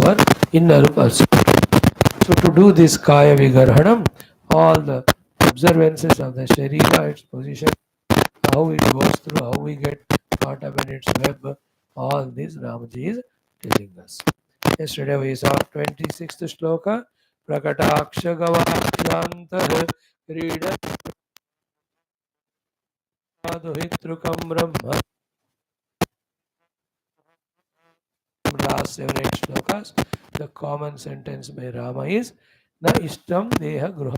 our inner person. So to do this Kaya Vigarhanam, all the observances of the Sharira, its position, how it goes through, how we get caught up in its web, all this Ramaji is telling us. Yesterday we saw 26th shloka, Prakataksha Gavakshantah Krida Duhitrukam Brahma. Last 7-8 shlokas, the common sentence by Rama is Na Ishtam Deha Gruha.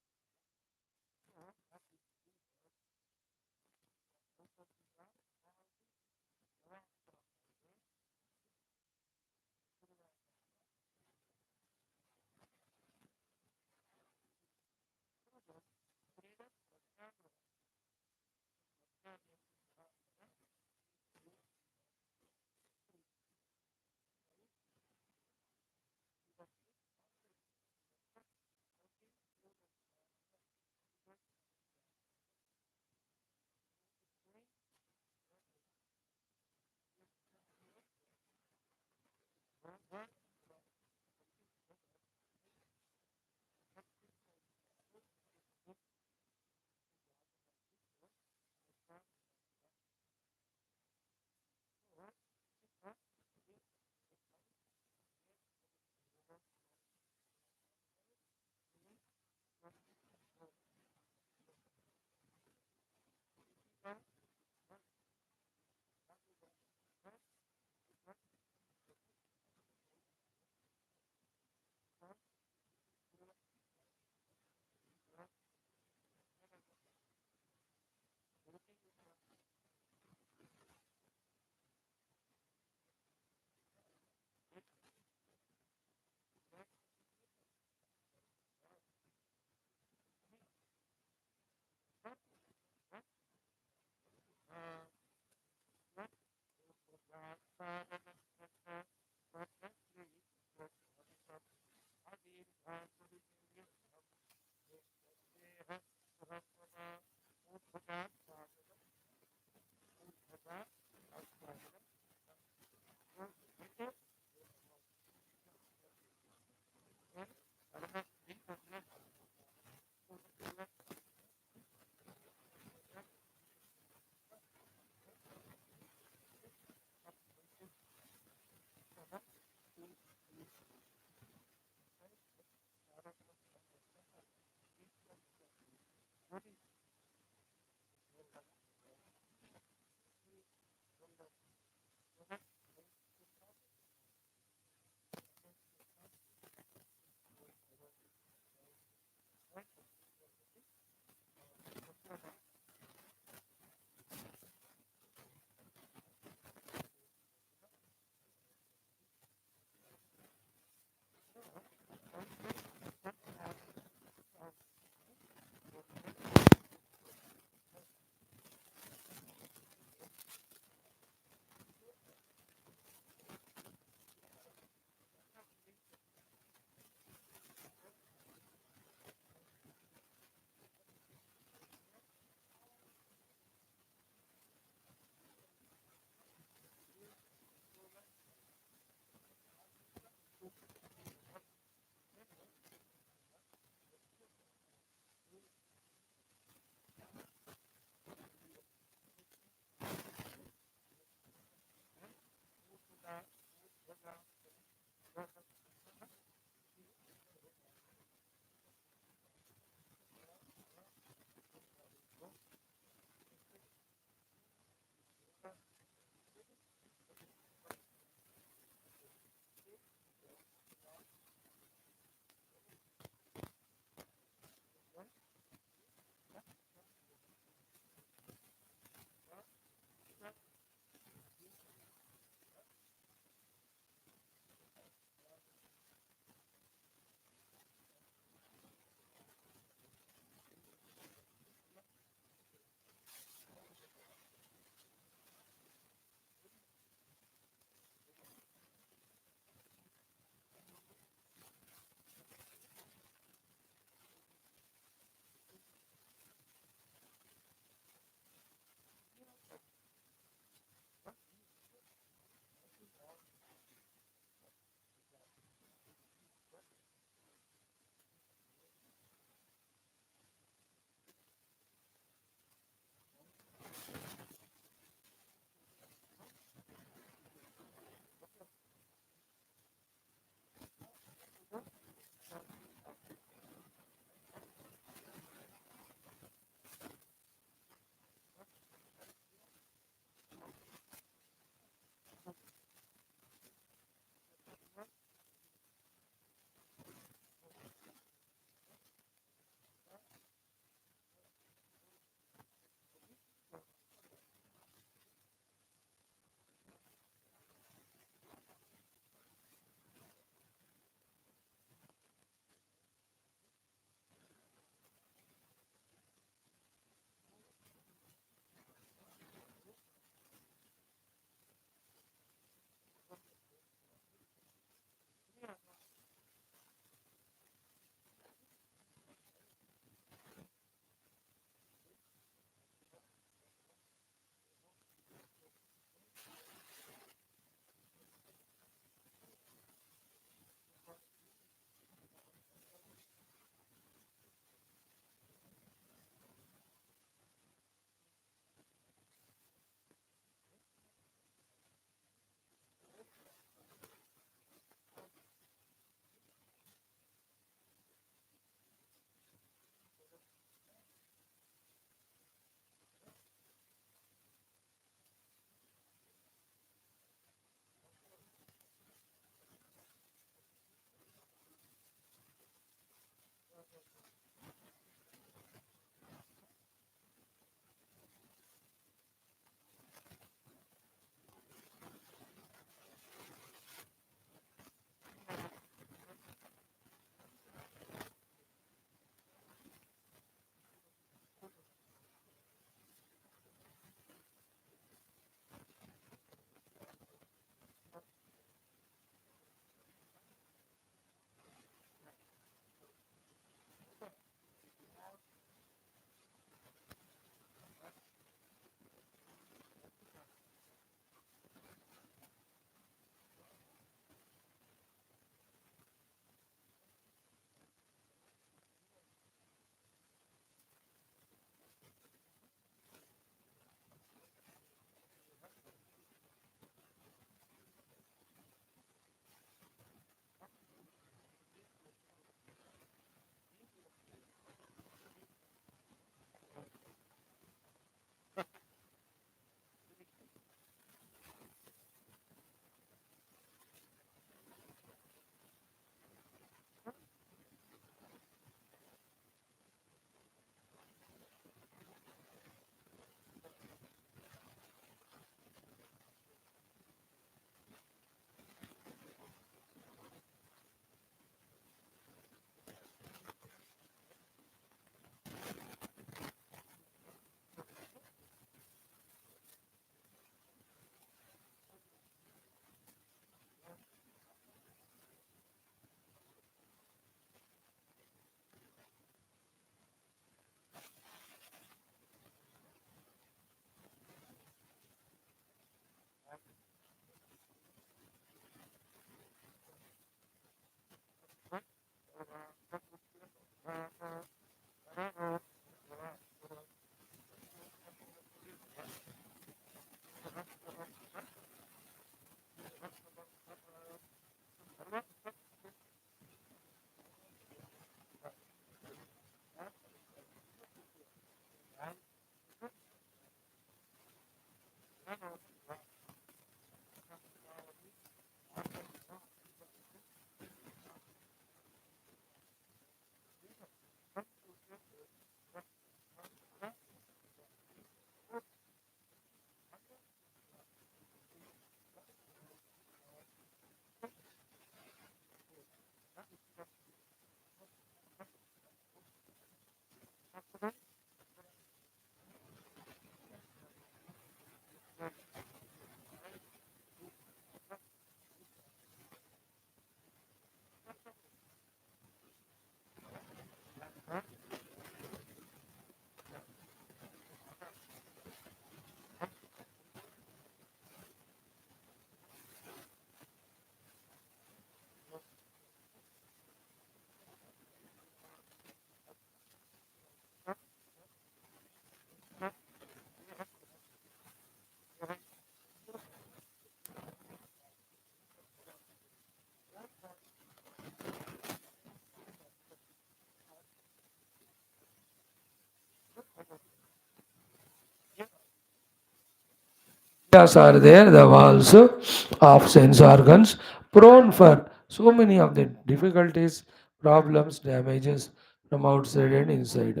Yes, are there, the walls of sense organs, prone for so many of the difficulties, problems, damages from outside and inside.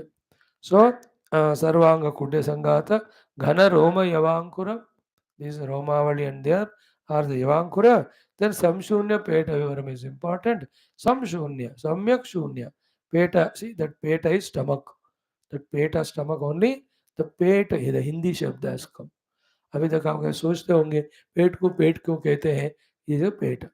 So, Sarvanga Kudya Sangata, Ghana Roma Yavankura, this is Romavali and there are the Yavankura. Then Samshunya Peta Vivaram is important. Samshunya, Samyak Shunya. Peta, see that Peta is stomach. That Peta stomach only, the Peta, the Hindi Shabda has come. अभी तक आप सोचते होंगे पेट क्यों कहते हैं ये जो पेट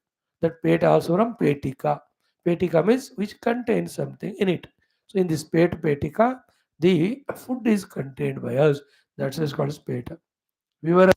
that pet also from petika. Petika means which contains something in it. So in this petika, the food is contained by us. That's is called as peta. We were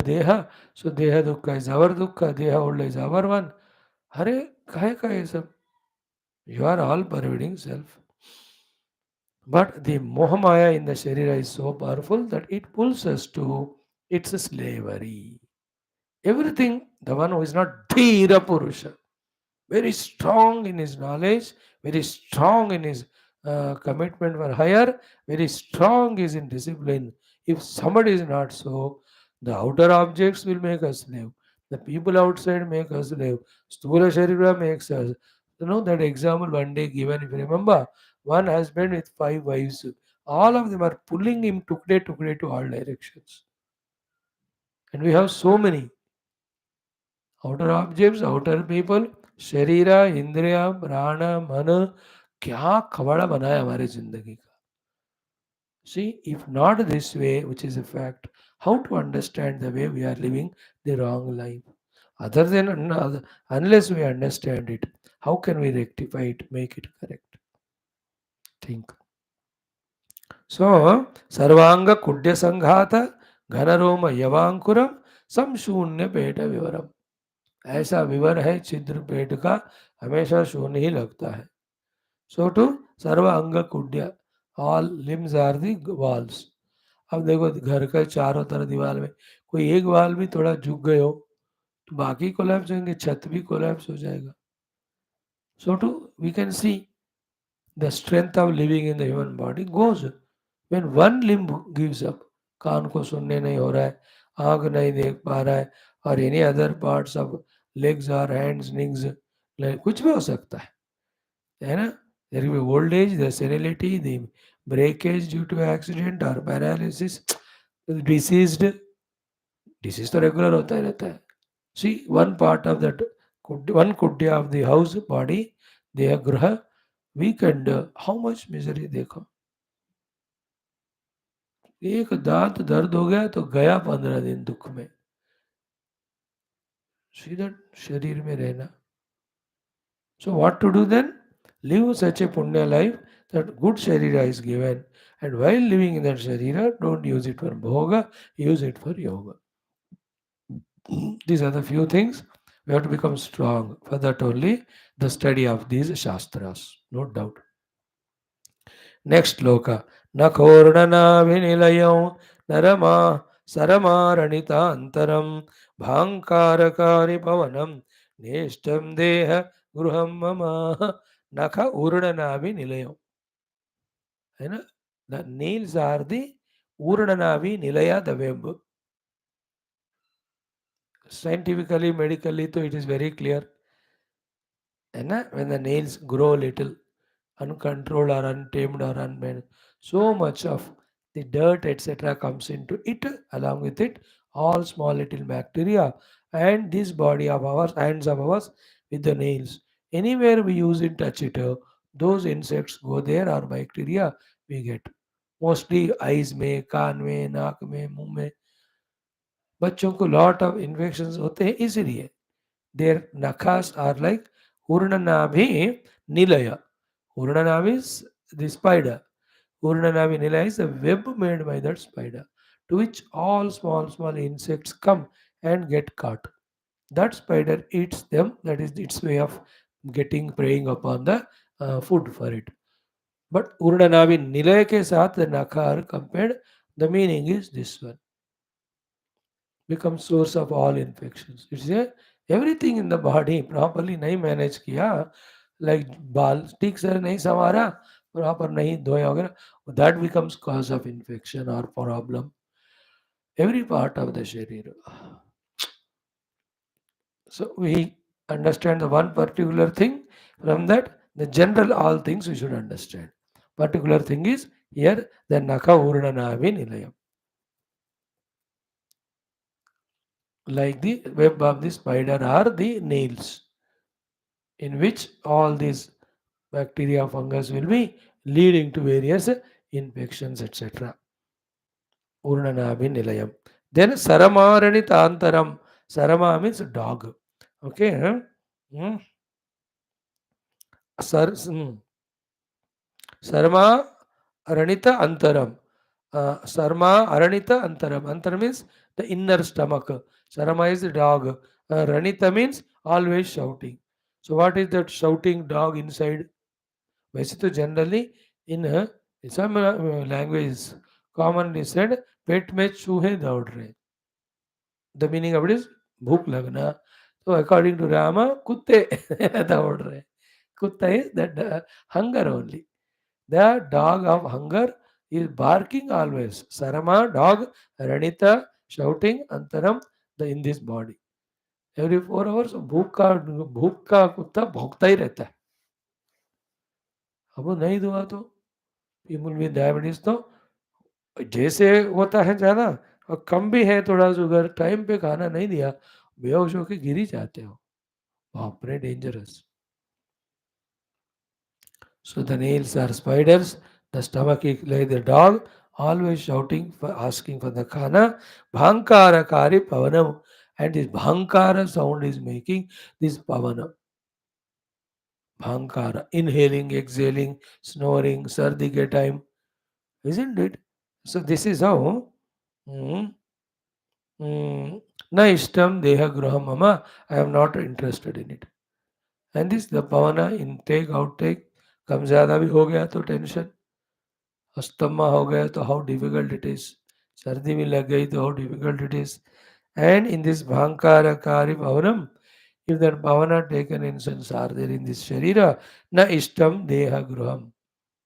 Deha. So Deha Dukkha is our Dukkha, Deha Old is our one. Hare kahe ka ye sab? You are all pervading self. But the Mohamaya in the Sharira is so powerful that it pulls us to its slavery. Everything, the one who is not Dhira Purusha, very strong in his knowledge, very strong in his commitment for higher, very strong is in discipline. If somebody is not so, the outer objects will make us slave. The people outside make us slave. Sthula Sharira makes us. You know that example one day given, if you remember, one husband with five wives. All of them are pulling him tukde to all directions. And we have so many outer objects, outer people, शरीरा इंद्रिया प्राण मन क्या खबाड़ा बनाया हमारे जिंदगी का. See, if not this way, which is a fact, how to understand the way we are living the wrong life? Other than unless we understand it, how can we rectify it, make it correct? Think. So, Sarvanga Kudya Sanghata, Ghanaroma Yavankuram, Samshunya Peta Vivaram. ऐसा विवर है छिद्र पेट का हमेशा शून्य ही लगता है. सो too सर्व अंग कुड्य all limbs are the walls. अब देखो घर के चारों तरफ दीवार में कोई एक वाल भी थोड़ा झुक गए हो तो बाकी कोलैप्स होंगे, छत भी कोलैप्स हो जाएगा. So too we can see the strength of living in the human body goes when one limb gives up. कान को सुनने नहीं हो रहा है, आंख नहीं देख पा रहा है, और any other parts of legs और हैंड्स निंग्स, कुछ भी हो सकता है ना. There will be old age, the senility, the breakage due to accident और पैरालिसिस, डिसीज्ड. डिसीज तो रेगुलर होता ही रहता है. See one part of that one कुड्या ऑफ द हाउस बॉडी, देह ग्रह वीकेंड, हाउ मच मिजरी. देखो एक दांत दर्द हो गया तो गया 15 दिन दुख में. सीधा शरीर में रहना. So what to do then? Live such a punya life that good sharira is given, and while living in that sharira, don't use it for bhoga, use it for yoga. These are the few things we have to become strong. For that only the study of these shastras, no doubt. Next loka. Nakhornana vinilayam narama saramaranita antaram bhankarakari pavanam neshtam deha gruham mama. Nakha urnanavi nilayam. है ना. The nails are the urnanavi nilaya, the web. Scientifically, medically, so it is very clear. है ना. When the nails grow little, uncontrolled or untamed or unmanaged, so much of the dirt etc. comes into it. Along with it, all small little bacteria and this body of ours, hands of ours with the nails. Anywhere we use it, touch it, those insects go there or bacteria we get. Mostly eyes में, कान में, नाक में, मुंह में. बच्चों को lot of infections होते हैं इसीलिए. Their nakhas are like Urnanabhi Nilaya. Urnanavi is the spider. Urnanavi Nilaya is a web made by that spider, to which all small insects come and get caught. That spider eats them. That is its way of getting preying upon the food for it. But Urnanavi Nilaya ke saath the nakha are compared. The meaning is this one. Becomes source of all infections. It's a everything in the body properly नहीं manage किया, like बाल ठीक से नहीं संवारा, proper नहीं धोया वगैरह, that becomes cause of infection or problem. Every part of the sharir. So we understand the one particular thing. From that, the general all things we should understand. Particular thing is here the naka urnanavi nilayam. Like the web of the spider are the nails, in which all these bacteria, fungus will be leading to various infections, etc. Urnanabi nilayam. Then Saramāranitāntaram. Sarama means dog. Okay. Huh? Hmm. Sarma Aranita Antaram. Sarma Aranita Antaram. Antaram means the inner stomach. Sarama is the dog. Ranita means always shouting. So what is that shouting dog inside? वैसे तो generally in some languages commonly said पेट में चूहे दौड़ रहे. The meaning of it is भूख लगना. So according to Rama, कुत्ते दौड़ रहे. Kutta is that hunger only. The dog of hunger is barking always. Sarama, dog, Ranita, shouting, Antaram, in this body. Every 4 hours भूख का कुत्ता भौंकता ही रहता है. अब वो नहीं दुआ तो पीपल विद डायबिटीज तो जैसे होता है ज़्यादा और कम भी है थोड़ा शुगर टाइम पे खाना नहीं दिया बेहोश होके गिर ही जाते हो. बाप रे dangerous. So the nails are spiders, the stomach is like the dog, always shouting for asking for the khana. Bhankara kari pavanam. And this bhankara sound is making this pavana. Bhankara. Inhaling, exhaling, snoring, sardi ke time. Isn't it? So this is how. mm, Na ishtam deha gruha mama. I am not interested in it. And this the pavana intake, outtake. कम ज़्यादा भी हो गया तो tension. Asthma हो गया तो how difficult it is. सर्दी भी लग गई तो how difficult it is. And in this भांकारकारी भवनम if that bhavana taken in sense are there in this sharira na ishtam deha gruham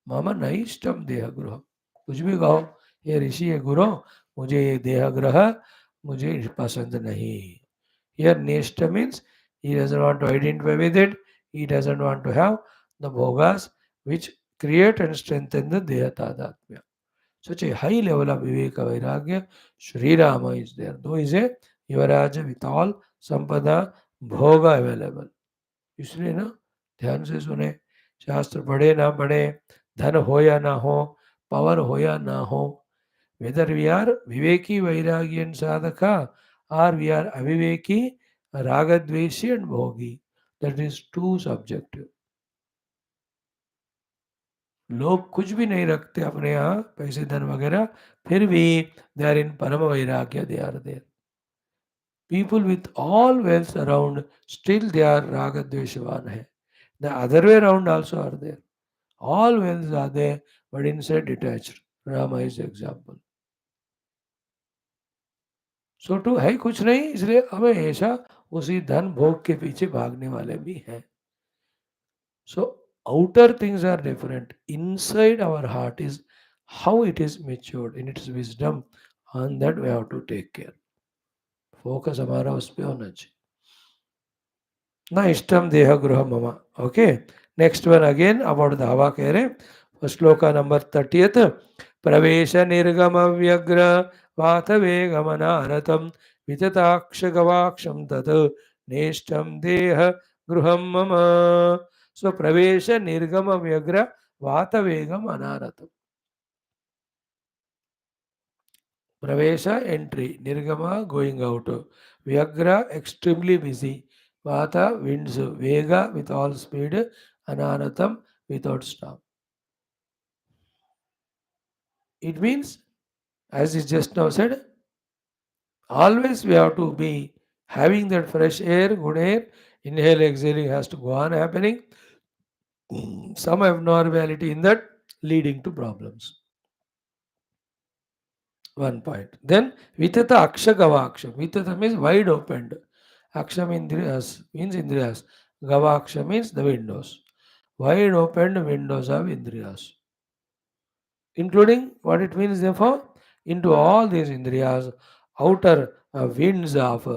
mama na ishtam deha gruham. कुछ भी कहो ये ऋषि है गुरु मुझे ये देह ग्रह मुझे पसंद नहीं. Here nishta means he doesn't want to identify with it, he doesn't want to have the bhogas which create and strengthen the deha tadatmya. Such a high level of Viveka Vairagya, Sri Rama is there. Though is a Yuvaraja with all Sampada Bhoga available. इसलिए ना ध्यान से सुने. शास्त्र पढ़े ना पढ़े, धन हो या ना हो, पावर हो या ना हो, whether we are Viveki Vairagya and Sadhaka or we are Aviveki Ragadveshi and Bhogi, that is too subjective. लोग कुछ भी नहीं रखते अपने यहाँ पैसे धन वगैरह फिर भी दे आर इन परम वैराग्य they are there. People with all wealth around still they are राग द्वेषवान है. The other way around also are there. All wealth are there but inside detached. Rama is example. So to है कुछ नहीं इसलिए हमेशा उसी धन भोग के पीछे भागने वाले भी हैं. So outer things are different. Inside our heart is how it is matured in its wisdom, and that we have to take care. Focus हमारा उस पे होना चाहिए. ना इष्टम देह गृह मम. Okay. Next one again about the हवा कह रहे. Shloka number 30th. प्रवेश निर्गम व्यग्र वातवे गमनारतम वितताक्ष गवाक्षम तत् नेष्टम देह गृहम मम. So pravesha nirgama vyagra vatavegam anaratam. Pravesha entry, nirgama going out, vyagra extremely busy, vata winds, vega with all speed, anaratam without stop. It means, as is just now said, always we have to be having that fresh air, good air, inhale, exhaling has to go on happening. Some abnormality in that leading to problems. One point. Then vitata aksha gavaksha. Vitata means wide opened. Aksha means indriyas. Gavaksha means the windows. Wide opened windows of indriyas. Including what it means therefore into all these indriyas, outer winds of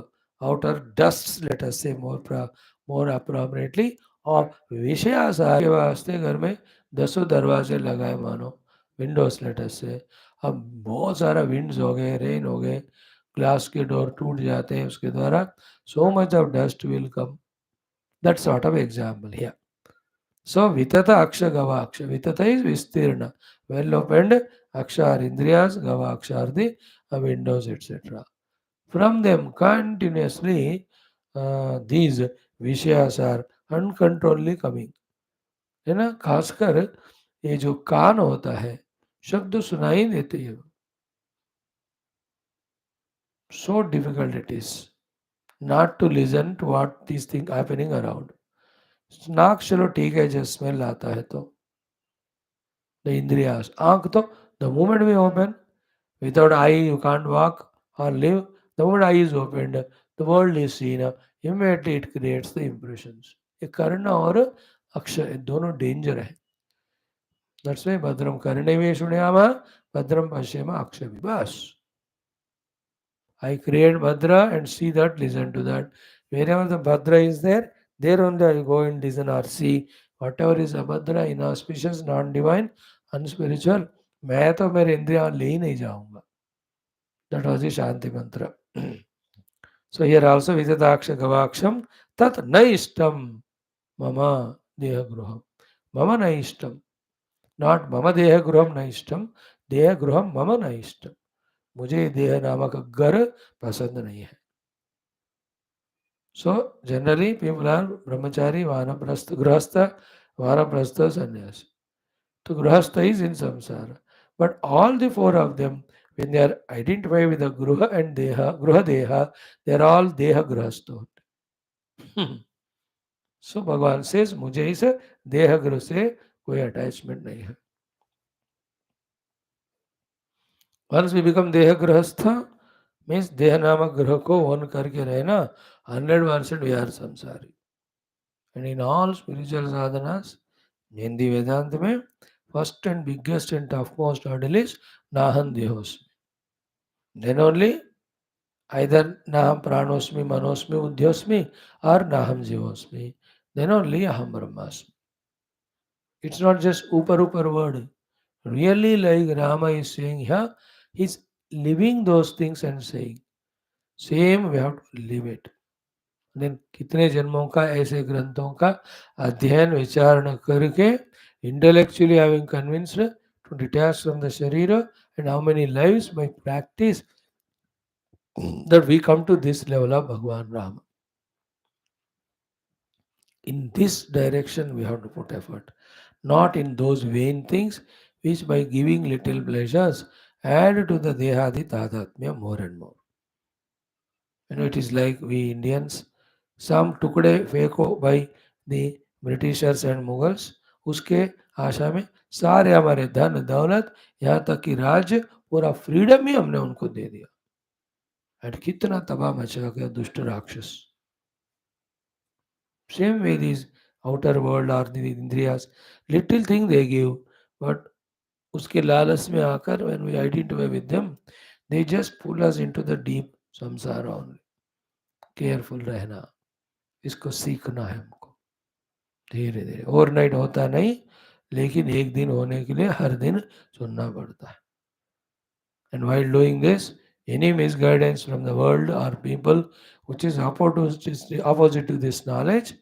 outer dusts, let us say more appropriately, और विषयास के वास्ते घर में 10 दरवाजे लगाए मानो Windows letter से. अब बहुत सारा विंड्स हो गए, रेन हो गए, ग्लास के डोर टूट जाते हैं उसके द्वारा. So much of dust will come. That sort of example here. So vitata aksha gavaksha. Vitata is vistirna. Well opened. Aksha are indriyas. Gavaksha are the windows, etc. From them continuously these vishayas are uncontrollably coming. है ना. खासकर ये जो कान होता है शब्द सुनाई देते हैं. So difficult it is not to listen to what these things happening around. नाक चलो ठीक है जब स्मेल आता है तो the indriyas. Aankh to, the moment we open, without eye you can't walk or live. The moment eye is opened, the world is seen. Immediately it creates the impressions. ये करना और अक्षर दोनों डेंजर है. That's why Bhadram Karneve Shunyama, Bhadram Pashyama Akshavi. Bas. I create Bhadra and see that, listen to that. Wherever the Bhadra is there only I go and listen or see. Whatever is abhadra, inauspicious, non-divine, unspiritual, मैं तो मेरे इंद्रियां ले ही नहीं जाऊंगा. That was the Shanti mantra. So here also Vijataksha Gavaksham Tat Naishtam Mama Dehagruham. Mama Naishtam. Not Mama Dehagruham Naishtam. Dehagruham Mama Naishtam. मुझे देह नामक घर पसंद नहीं है. So generally people are brahmachari, vanaprastha, grahastha, vanaprastha, sannyasi. So grahastha is in samsara. But all the four of them, when they are identified with the gruha and deha, gruha deha, they are all deha grahastha. So भगवान says मुझे इस देह ग्रह से कोई attachment नहीं है. Once we become देह गृहस्थ means देह नामक ग्रह को ओन करके रहना 100% we are samsari. And in all spiritual sadhanas, in the Vedanta में first and biggest and topmost hurdle is नाहं देहोस्मि. Then only either नाहं प्राणोस्मि, मनोस्मि, बुद्धियोस्मि or नाहं जीवोस्मि. Then only aham brahmasmi. It's not just upar word. Really, like Rama is saying here, he's living those things and saying, same we have to live it. Then कितने जन्मों का ऐसे ग्रंथों का अध्ययन विचारण करके intellectually having convinced to detach from the sharira, and how many lives by practice that we come to this level of Bhagwan Rama. In this direction we have to put effort, not in those vain things which by giving little pleasures add to the dehadi tadatmya more and more. It is like we Indians, some टुकड़े फेंको by the Britishers and Mughals, उसके आशा में सारे हमारे धन दौलत यहाँ तक कि राज्य पूरा फ्रीडम ही हमने उनको दे दिया. एंड कितना तबाह मचा गया दुष्ट राक्षस. Same way these outer world or the Indriyas, little thing they give, but उसके लालच में आकर when we identify with them, they just pull us into the deep samsara only. Careful रहना, इसको सीखना है हमको धीरे धीरे. ओवरनाइट होता नहीं, लेकिन एक दिन होने के लिए हर दिन सुनना पड़ता है. And while doing this, any misguidance from the world or people which is opposite to this knowledge,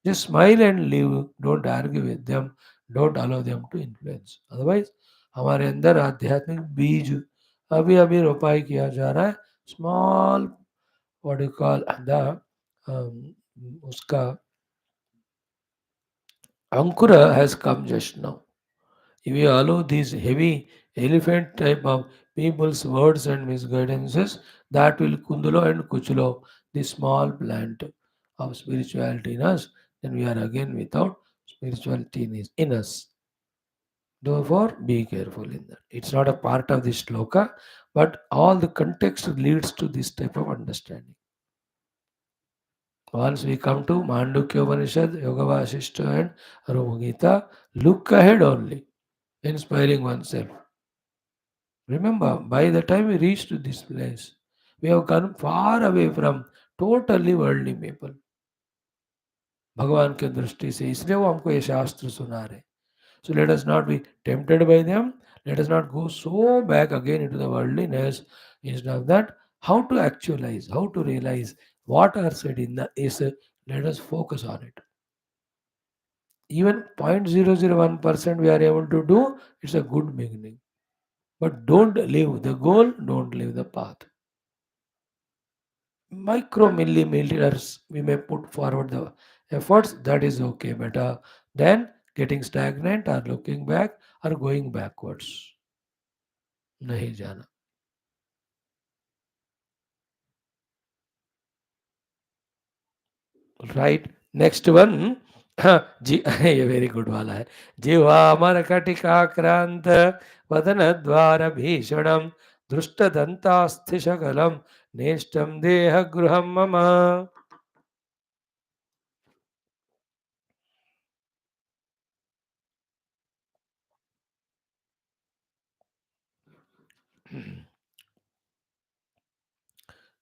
just smile and leave. Don't argue with them. Don't allow them to influence. Otherwise, हमारे अंदर आध्यात्मिक बीज अभी अभी रोपाई किया जा रहा है. Small what you call the उसका Ankura has come just now. If you allow these heavy elephant type of people's words and misguidances, that will kundulo and kuchulo the small plant of spirituality in us, then we are again without spirituality in us. Therefore, be careful in that. It's not a part of this sloka, but all the context leads to this type of understanding. Once we come to Mandukya Upanishad, Yoga Vaashishtha and Rama look ahead only, inspiring oneself. Remember, by the time we reach to this place, we have gone far away from totally worldly people. भगवान के दृष्टि से इसलिए वो हमको ये शास्त्र सुना रहे. So let us not be tempted by them. Let us not go so back again into the worldliness. Instead of that, how to actualize, how to realize what are said in the is, let us focus on it. Even 0.001% we are able to do, it's a good beginning. But don't leave the goal, don't leave the path. Micro millimeters we may put forward the efforts, that is okay, better than getting stagnant or looking back or going backwards. नहीं जाना. Right, next one. जी ये very good वाला है. जिह्वा मरकटिकाक्रांत वदन द्वार भीषणम दृष्टदंतास्थिशकलम नेष्टम देह गृहम मम.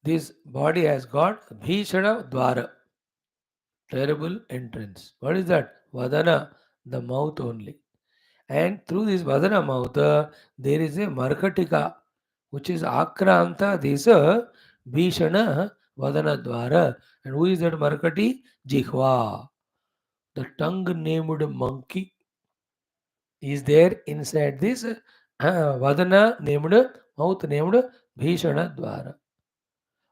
This body has got Bhishana Dwara, terrible entrance. What is that? Vadana, the mouth only. And through this Vadana mouth, there is a Markatika, which is Akranta, this Bhishana Vadana Dwara. And who is that Markati? Jihva, the tongue named monkey, is there inside this Vadana named, mouth named Bhishana Dwara.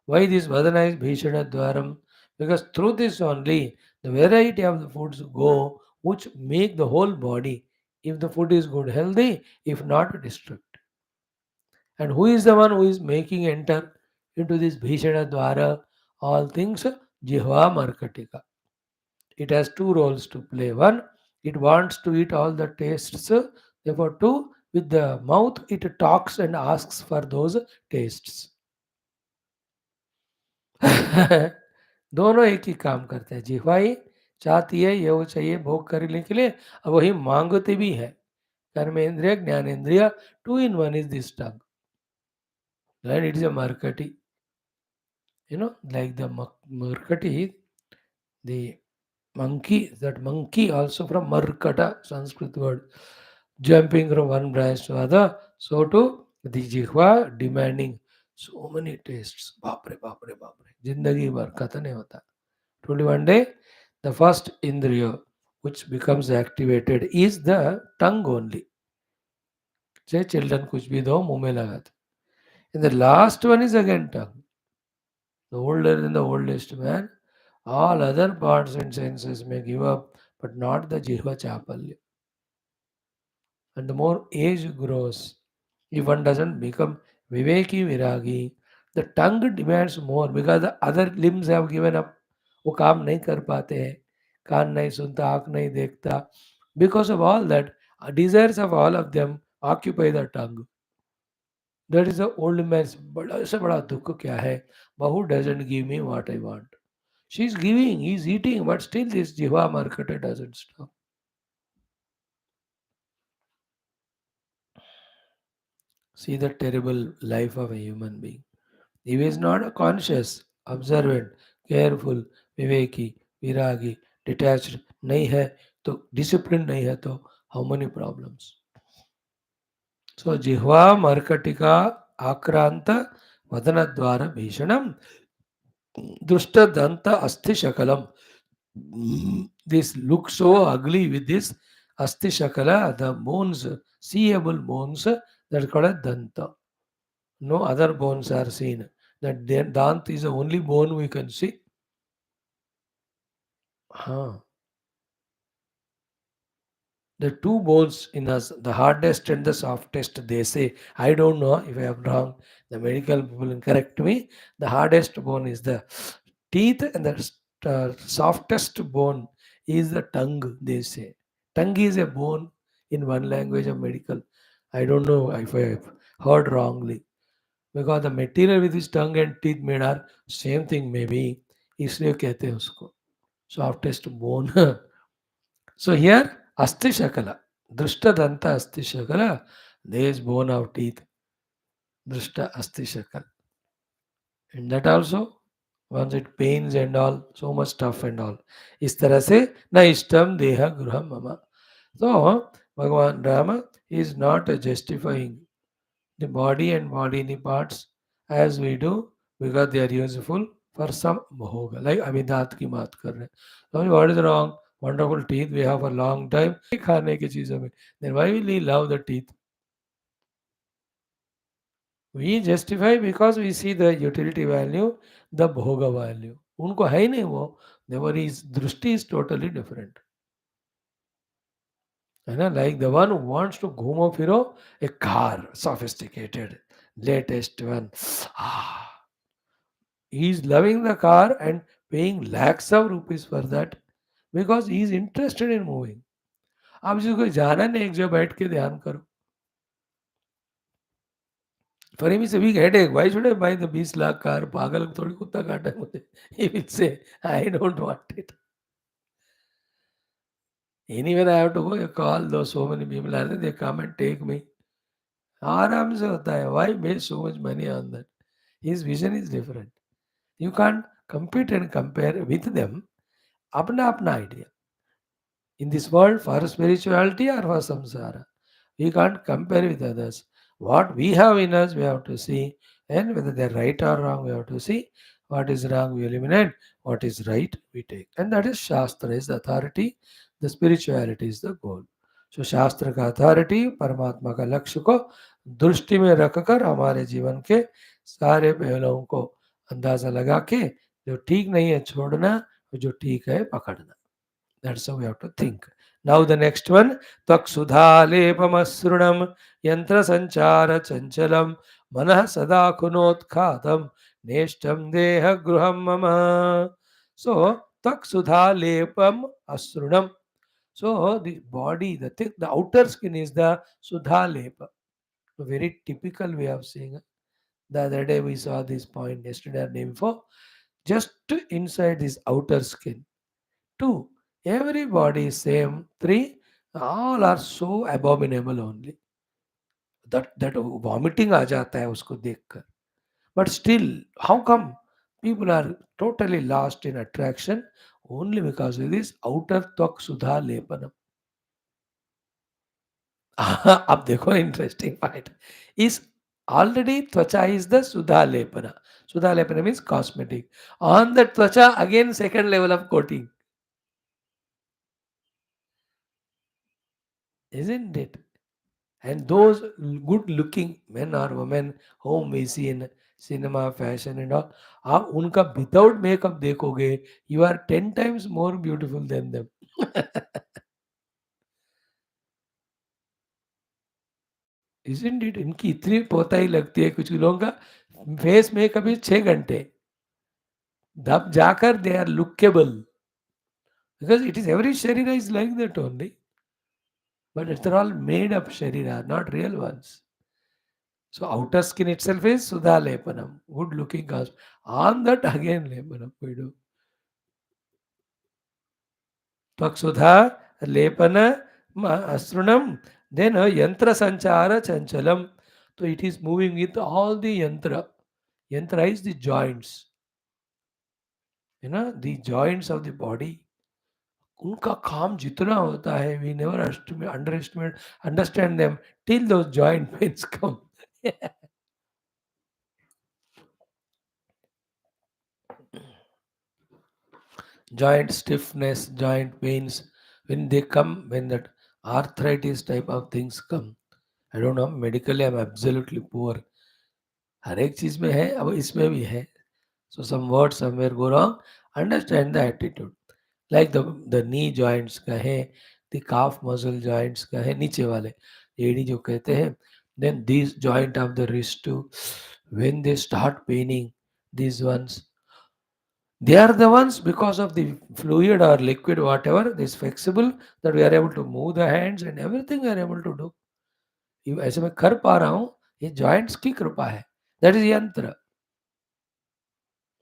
Why this Vadana is Bhishana Dwaram? Because through this only the variety of the foods go which make the whole body. If the food is good, healthy, if not, destruct. And who is the one who is making enter into this Bhishana Dwara? All things Jihva Markatika. It has two roles to play. One, it wants to eat all the tastes. Therefore, two, with the mouth, it talks and asks for those tastes. दोनों एक ही काम करते हैं. जिह्वाई चाहती है ये वो चाहिए भोग करने के लिए, अब वही मांगते भी है. कर्मेंद्रिय ज्ञानेंद्रिय, two in one is this tongue, and it is a markati, like the markati, the monkey, that monkey also from markata, Sanskrit word, jumping from one branch to other. So too the jihva demanding so many tastes. Bapre bapre bapre. Jindagi bhar khatha nahi hota. Today one day, the first indriya which becomes activated is the tongue only. Say children kuch bhi do muh mein lagat. And the last one is again tongue. The older than the oldest man, all other parts and senses may give up, but not the jihva chapalya. And the more age grows, if one doesn't become viveki viragi, the tongue demands more because the other limbs have given up. वो काम नहीं कर पाते हैं, कान नहीं सुनता, आँख नहीं देखता. Because of all that, desires of all of them occupy the tongue. That is the old man's बड़ा से बड़ा दुख क्या है? Bahu doesn't give me what I want. She's giving, he's eating, but still this jiva marketa doesn't stop. See the terrible life of a human being. If he is not a conscious, observant, careful, viveki, viragi, detached नहीं है तो disciplined नहीं है तो how many problems? So जिह्वा मर्कटिका आक्रांत वदन द्वारा भीषणम दुष्ट दंत अस्थि शकलम. This looks so ugly with this asti shakala, the bones, seeable bones, that called a danta. No other bones are seen. That dant is the only bone we can see. Huh. The two bones in us, the hardest and the softest, they say. I don't know if I am wrong. The medical people will correct me. The hardest bone is the teeth, and the softest bone is the tongue, they say. Tongue is a bone in one language of medical. I don't know if I have heard wrongly. Because the material with his tongue and teeth made are same thing maybe. इसलिए कहते हैं उसको softest bone. So here, Asti Shakala, Drishta Danta Asti Shakala, there is bone of teeth, Drishta Asti Shakala. And that also, once it pains and all, so much stuff and all. इस तरह से न इष्टम देह गृहम मम. So, Bhagavan Rama is not justifying the body and bodily parts as we do because they are useful for some bhoga. Like अभी दांत की बात कर रहे हैं. So what is wrong? Wonderful teeth we have for a long time. खाने की चीजों में. Then why will we love the teeth? We justify because we see the utility value, the bhoga value. उनको है ही नहीं वो. Therefore his दृष्टि is totally different. है ना, like the one who wants to घूमो फिरो a car, sophisticated, latest one. Ah, he is loving the car and paying lakhs of rupees for that because he is interested in moving. आप जिसको जाना नहीं एक जगह बैठ के ध्यान करो. For him is a big headache. Why should I buy the 20 lakh car? पागल थोड़ी कुत्ता काटा है मुझे. He will say, I don't want it. Anywhere I have to go, you call those so many people are there, they come and take me. आराम से होता है. Why waste so much money on that? His vision is different. You can't compete and compare with them. Apna apna idea. In this world, for spirituality or for samsara. We can't compare with others. What we have in us, we have to see, and whether they're right or wrong, we have to see. What is wrong, we eliminate. What is right, we take. And that is Shastra is the authority, the spirituality is the goal. So शास्त्र का authority परमात्मा का लक्ष्य को दृष्टि में रखकर हमारे जीवन के सारे पहलुओं को अंदाजा लगा के जो ठीक नहीं है छोड़ना, जो ठीक है पकड़ना. That's how we have to think. Now the next one. Taksudhalepamasurunam yantra sanchara chanchalam manah sada kunotkhadam neshtam deha gruham mama. So taksudhalepam asurunam. So the body, the outer skin is the sudhalepa. A very typical way of saying. The other day we saw this point yesterday or day before. Just inside this outer skin. Two, everybody is same. Three, all are so abominable only. That vomiting आ जाता है उसको देखकर. But still, how come people are totally lost in attraction only because of this outer त्वक सुधा लेपनम. अब देखो interesting point. Is already त्वचा is the Sudha लेपना. Sudha लेपना means cosmetic. On the त्वचा again second level of coating. Isn't it? And those good looking men or women whom we see in cinema, fashion and all, आप उनका without makeup देखोगे, you are 10 times more beautiful than them. Isn't it? इनकी इतनी पोताई लगती है कुछ लोगों का फेस मेकअप is 6 घंटे. तब जाकर they are lookable. Because it is every sharira is like that only. But it's all made up sharira, not real ones. So outer skin itself is Sudha Lepanam, good looking cast. On that again Lepanam we do. Tvaksudha Lepana Asrunam, then a Yantra Sanchara Chanchalam. So it is moving with all the Yantra. Yantra is the joints. You know, the joints of the body. उनका काम जितना होता है we never underestimate understand them till those joint pains come. Joint stiffness, joint pains, when they come, when that arthritis type of things come. I don't know, medically I'm absolutely poor. हर एक चीज में है, अब इसमें भी है. So some words somewhere go wrong. Understand the attitude. Like the knee joints का है, the calf muscle joints का है, नीचे वाले एड़ी जो कहते हैं. Then these joint of the wrist too, when they start paining, these ones, they are the ones because of the fluid or liquid, whatever, this flexible, that we are able to move the hands and everything we are able to do. ऐसे मैं कर पा रहा हूँ, ये joints की कृपा है. That is yantra.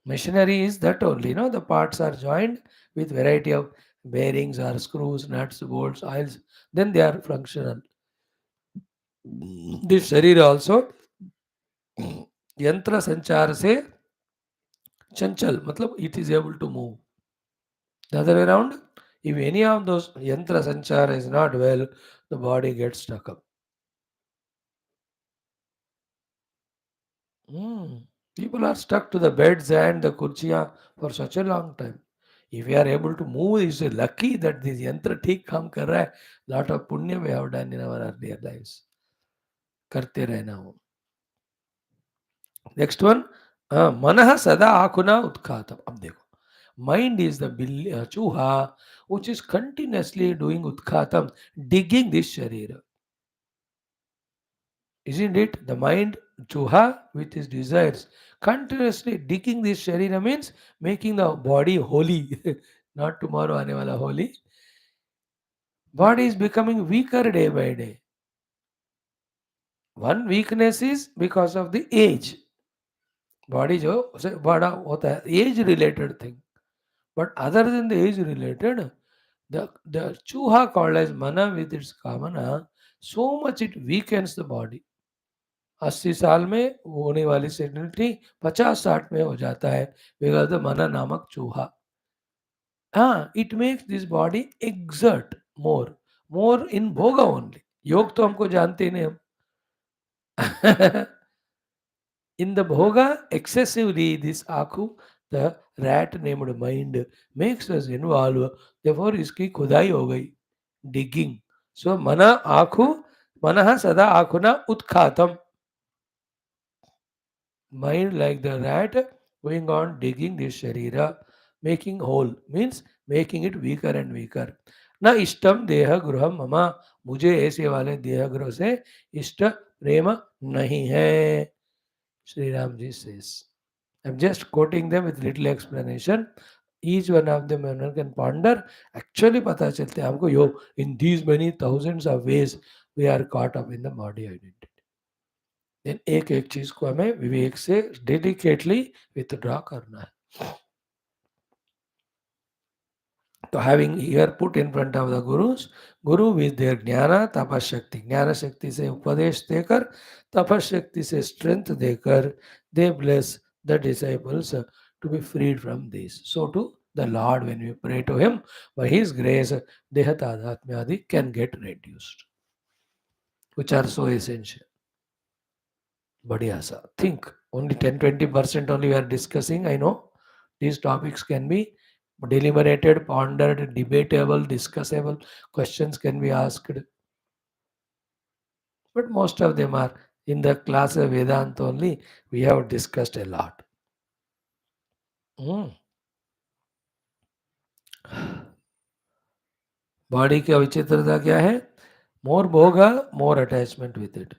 Machinery is that only, the parts are joined with variety of bearings or screws, nuts, bolts, oils, then they are functional. This शरीर also यंत्र संचार से चंचल, मतलब it is able to move. The other way around, if any of those yantra sanchara is not well, the body gets stuck up. Hmm. People are stuck to the beds and the kurchiya for such a long time. If we are able to move, it's lucky that this yantra ठीक काम कर रहा है. Lot of punya we have done in our earlier lives. करते रहना हो. Next one, मनः सदा आकुना उत्खातम. अब देखो, mind is the chuha which is continuously doing utkhatam, digging this sharira. Isn't it? The mind, chuha, with his desires, continuously digging this sharira means making the body holy. Not tomorrow aane wala holy. Body is becoming weaker day by day. One weakness is because of the age. Body जो उसे बड़ा होता है, age related thing. But other than the age related, the chuha called as mana with its kamana, so much it weakens the body. 80 साल में होने वाली सेनिलिटी 50-60 में हो जाता है, बिकॉज द मन नामक चूहा। हाँ, it makes this body exert more, more in भोगा ओनली। योग तो हमको जानते ही नहीं हम। In the bhoga, excessively this aku, the rat named mind, makes us involve. Therefore, इसकी खुदाई हो गई, digging. So, mana aku, manah sada akuna utkhatam. Mind like the rat going on digging this sharira, making whole, means making it weaker and weaker. Na ishtam deha gruham mama, मुझे ऐसे वाले देह ग्रह से इष्ट प्रेम नहीं है, Sri Ramji says. I'm just quoting them with little explanation. Each one of them one can ponder. Actually, पता चलते हैं हमको यो in these many thousands of ways we are caught up in the body identity. Then एक एक चीज को हमें विवेक से डेडिकेटली विथड्रॉ करना है. So having here put in front of the gurus, guru with their jnana, tapashakti, jnana shakti से उपदेश देकर, tapashakti से strength देकर, they bless the disciples to be freed from this. So to the Lord, when we pray to Him, by His grace, dehatadhatmyadi can get reduced, which are so essential. बढ़िया सा. Think only 10-20% only we are discussing. I know these topics can be deliberated, pondered, debatable, discussable. Questions can be asked, but most of them are in the class of Vedanta only. We have discussed a lot. Body की अविचित्रता क्या है? More bhoga, more attachment with it.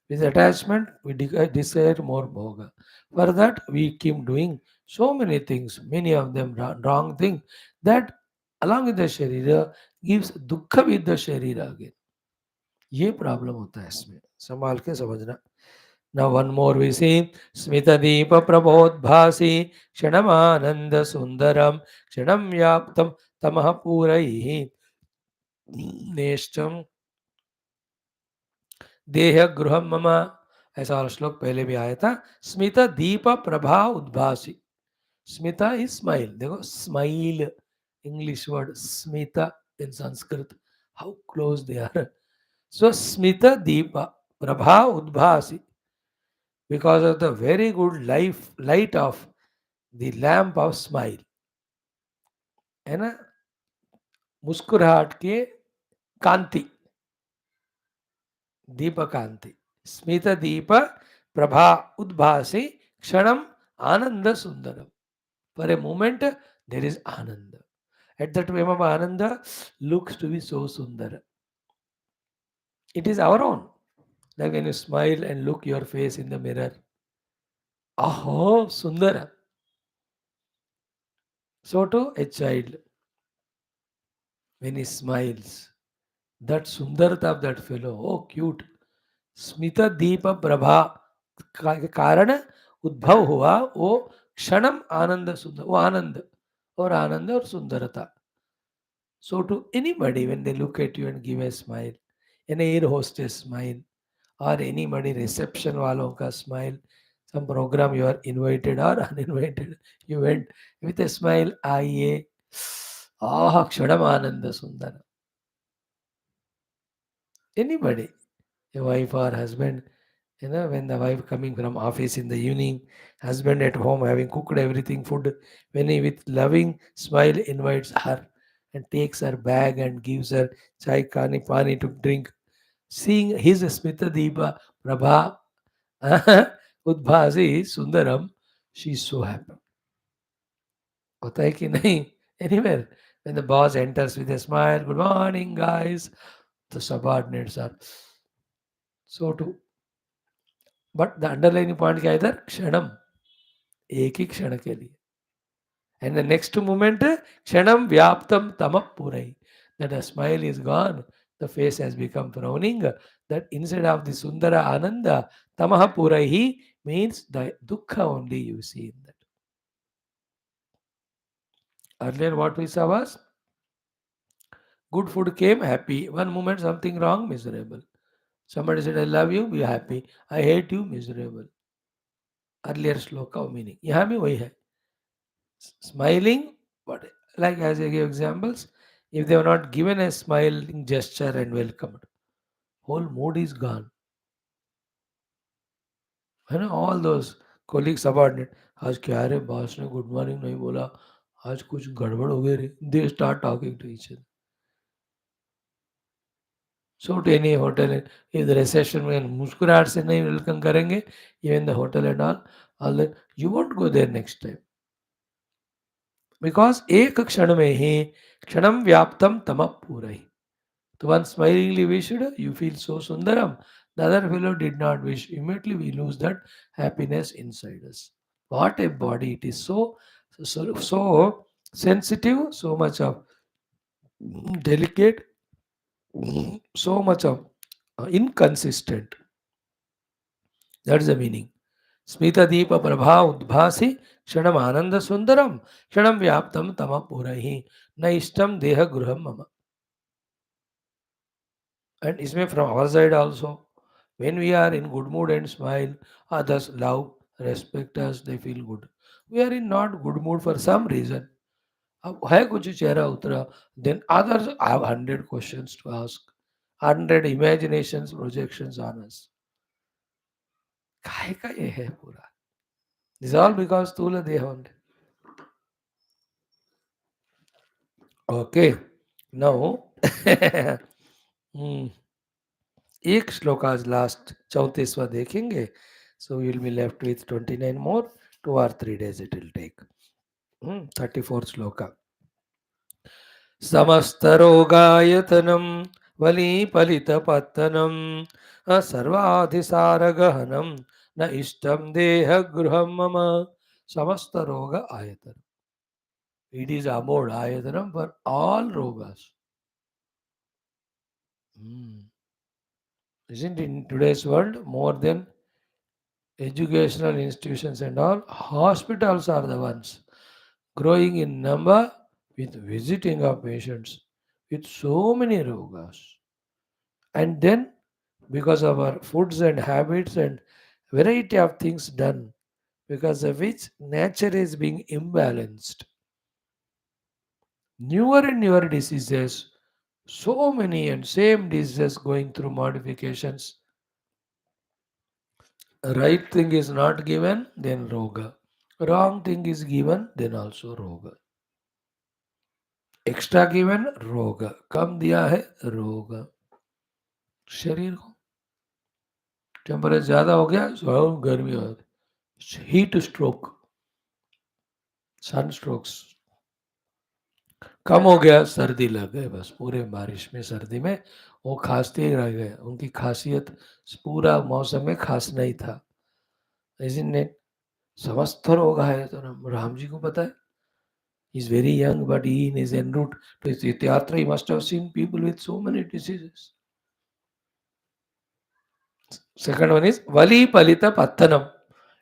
With attachment, we desire more bhoga. For that, we keep doing so many things, many of them wrong things, that along with the sharira gives dukkha with the sharira again. ये problem होता है इसमें, संभाल के समझना. Now one more we see, Smitadeepa Prabodbhasi Kshanam Sundaram Kshanam Yaptam Tamaha Puraihi नेष्टम देह गृहम मम. ऐसा और श्लोक पहले भी आया था. स्मित दीप प्रभा उद्भासी. स्मिता इज स्माइल. देखो स्माइल इंग्लिश वर्ड, स्मिता in Sanskrit, how close they are. So स्मित दीप प्रभा उद्भासी, because of the very good life light of the lamp of smile, है ना, मुस्कुराहट के कांति, दीप कांति. स्मित दीप प्रभा उद्भासी क्षणम आनंद Sundaram. For a moment there is ananda. At that time of ananda looks to be so sundara. It is our own. Like when you smile and look your face in the mirror, aho sundara. So to a child, when he smiles, that sundarata of that fellow, oh cute. Smita दीप प्रभा के कारण उद्भव हुआ वो क्षणम आनंद सुंदर, वो आनंद और आनंद और सुंदरता. So to anybody when they look at you and give a smile, an air hostess smile, or anybody reception वालों का smile, some program you are invited or uninvited, you went with a smile, आइए, आह क्षणम आनंद सुंदर. Anybody, a wife or husband, when the wife coming from office in the evening, husband at home having cooked everything food, when he with loving smile invites her and takes her bag and gives her chai kani pani to drink, seeing his smita deepa prabha udbhasi sundaram, she is so happy. होता है कि नहीं? Anywhere when the boss enters with a smile, good morning guys, the subordinates are so too. But the underlining point क्या है इधर? क्षणम, एक ही क्षण के लिए. एंड द नेक्स्ट मोमेंट क्षणम व्याप्तम तम पूरई. That the smile is gone, the face has become frowning. That instead of the सुंदर आनंद तमः पूरई means the dukkha only you see in that. Earlier what we saw was good food came, happy. One moment something wrong, miserable. Somebody said, I love you, be happy. I hate you, miserable. Earlier sloka meaning. यहाँ भी वही है. Smiling, but like as I gave examples, if they were not given a smiling gesture and welcomed, whole mood is gone. है ना, all those colleagues subordinate, आज क्या रे boss ने गुड मॉर्निंग नहीं बोला, आज कुछ गड़बड़ हो गई रे, they start talking to each other. So to any hotel, if the reception में मुस्कुराहट से नहीं वेलकम करेंगे, even the hotel and all that, you won't go there next time. Because एक क्षण में ही क्षणम व्याप्तम तमः पूरैः. The one smilingly wished, you feel so sundaram. The other fellow did not wish. Immediately we lose that happiness inside us. What a body! It is so sensitive, so much of delicate, so much of inconsistent. That's the meaning. Smita Deepa Prabha Udbhasi Kshanam Ananda Sundaram Kshanam Vyaptam Tama Purahi Naishtam Deha Gruham Mama. And इसमें from our side also, when we are in good mood and smile, others love, respect us, they feel good. We are in not good mood for some reason. अब है कुछ चेहरा उतरा, then others have 100 questions to ask, 100 imaginations, projections on us. काहे का ये है पूरा? This is all because स्थूल देह only. Okay, now एक श्लोक आज लास्ट 34वां देखेंगे. So we will be left with 29 more. 2 or 3 days it will take. 34th shloka. समस्तरोगायतनं वलीपलितपत्तनं सर्वाधिसारगहनं न इष्टं देहगृहं मम. समस्तरोग आयतन. It is about ayatanam for all rogas. Isn't in today's world more than educational institutions and all, hospitals are the ones growing in number with visiting of patients with so many rogas. And then, because of our foods and habits and variety of things done, because of which nature is being imbalanced. Newer and newer diseases, so many and same diseases going through modifications. Right thing is not given, then roga. Wrong thing is given, then also roga. Extra given रोग, कम दिया है रोग. शरीर को temperature ज्यादा हो गया, गर्मी हो गई, हीट स्ट्रोक, सन स्ट्रोक्स. कम हो गया, सर्दी लग गए. बस पूरे बारिश में सर्दी में वो खांसते ही रह गए. उनकी खासियत पूरा मौसम में खांसना ही था. इसने समस्त रोग है तो राम जी को पता है. He's very young, but he in his en route to his Yatra, he must have seen people with so many diseases. Second one is Vali Palita Pattanam.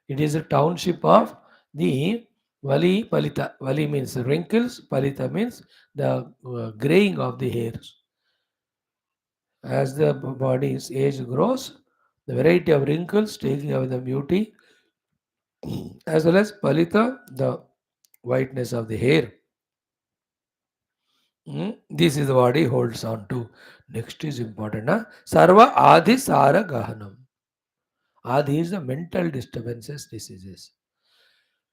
It is a township of the Vali Palita. Vali means wrinkles, Palita means the graying of the hairs. As the body's age grows, the variety of wrinkles taking away the beauty, as well as Palita, the whiteness of the hair. This is what he holds on to. Next is important. Sarva Adi Sara Gahanam. Adi is the mental disturbances, diseases.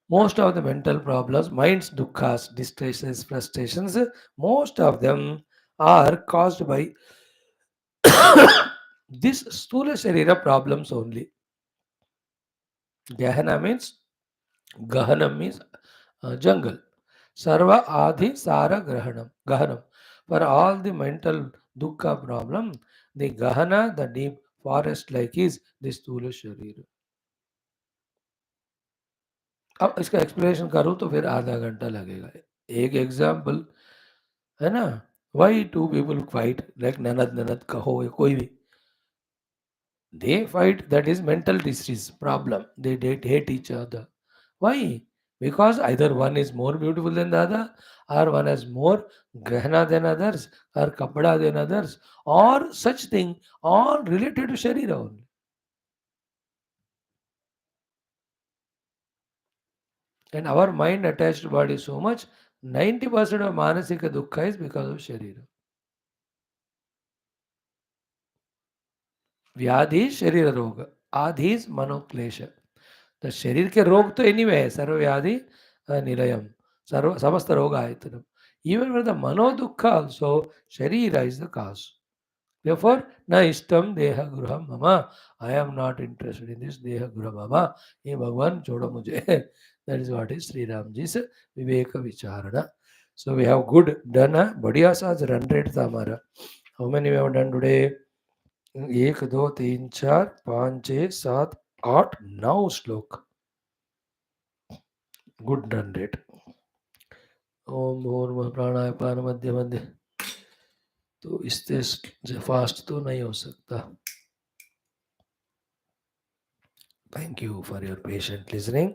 Most of the mental problems, minds, dukkhas, distresses, frustrations, most of them are caused by this Sthula Sharira problems only. Gahana means, Gahanam means jungle. Sarva Adi Sara Gahanam. For all the mental dukkha problem, the Gahana, the deep forest like is the Sthula Sharira. अब इसका explanation करूँ तो फिर आधा घंटा लगेगा. एक example है ना. Why two people fight, like ननद ननद कहो या कोई भी, they fight, that is mental disease problem, they hate each other. Why? because either one is more beautiful than the other, or one has more grahana than others, or kapda than others, or such thing, all related to Sharira only. And our mind attached to body so much, 90% of manasika dukkha is because of Sharira. व्याधि शरीर रोग, आधि is मनोक्लेश. तो शरीर के रोग तो anyway है, सर्व व्याधि निलयम, सर्व समस्त रोग आयतनम. Even with the mano dukkha also, sharira is the cause. Therefore, na ishtam deha gruham mama. I am not interested in this deha gruham mama. Ye Bhagwan chodo mujhe. That is what is Sri Ramji's Viveka Vicharana. So we have good done. Badhiya saaj run rate tha hamara. How many we have done today? 1, 2, 3, 4, 5, 6, 7, 8, 9 श्लोक. Good run rate. ओम भूर्भुवः प्राणाय पान मध्य मध्य. तो इससे fast तो नहीं हो सकता. Thank you for your patient listening.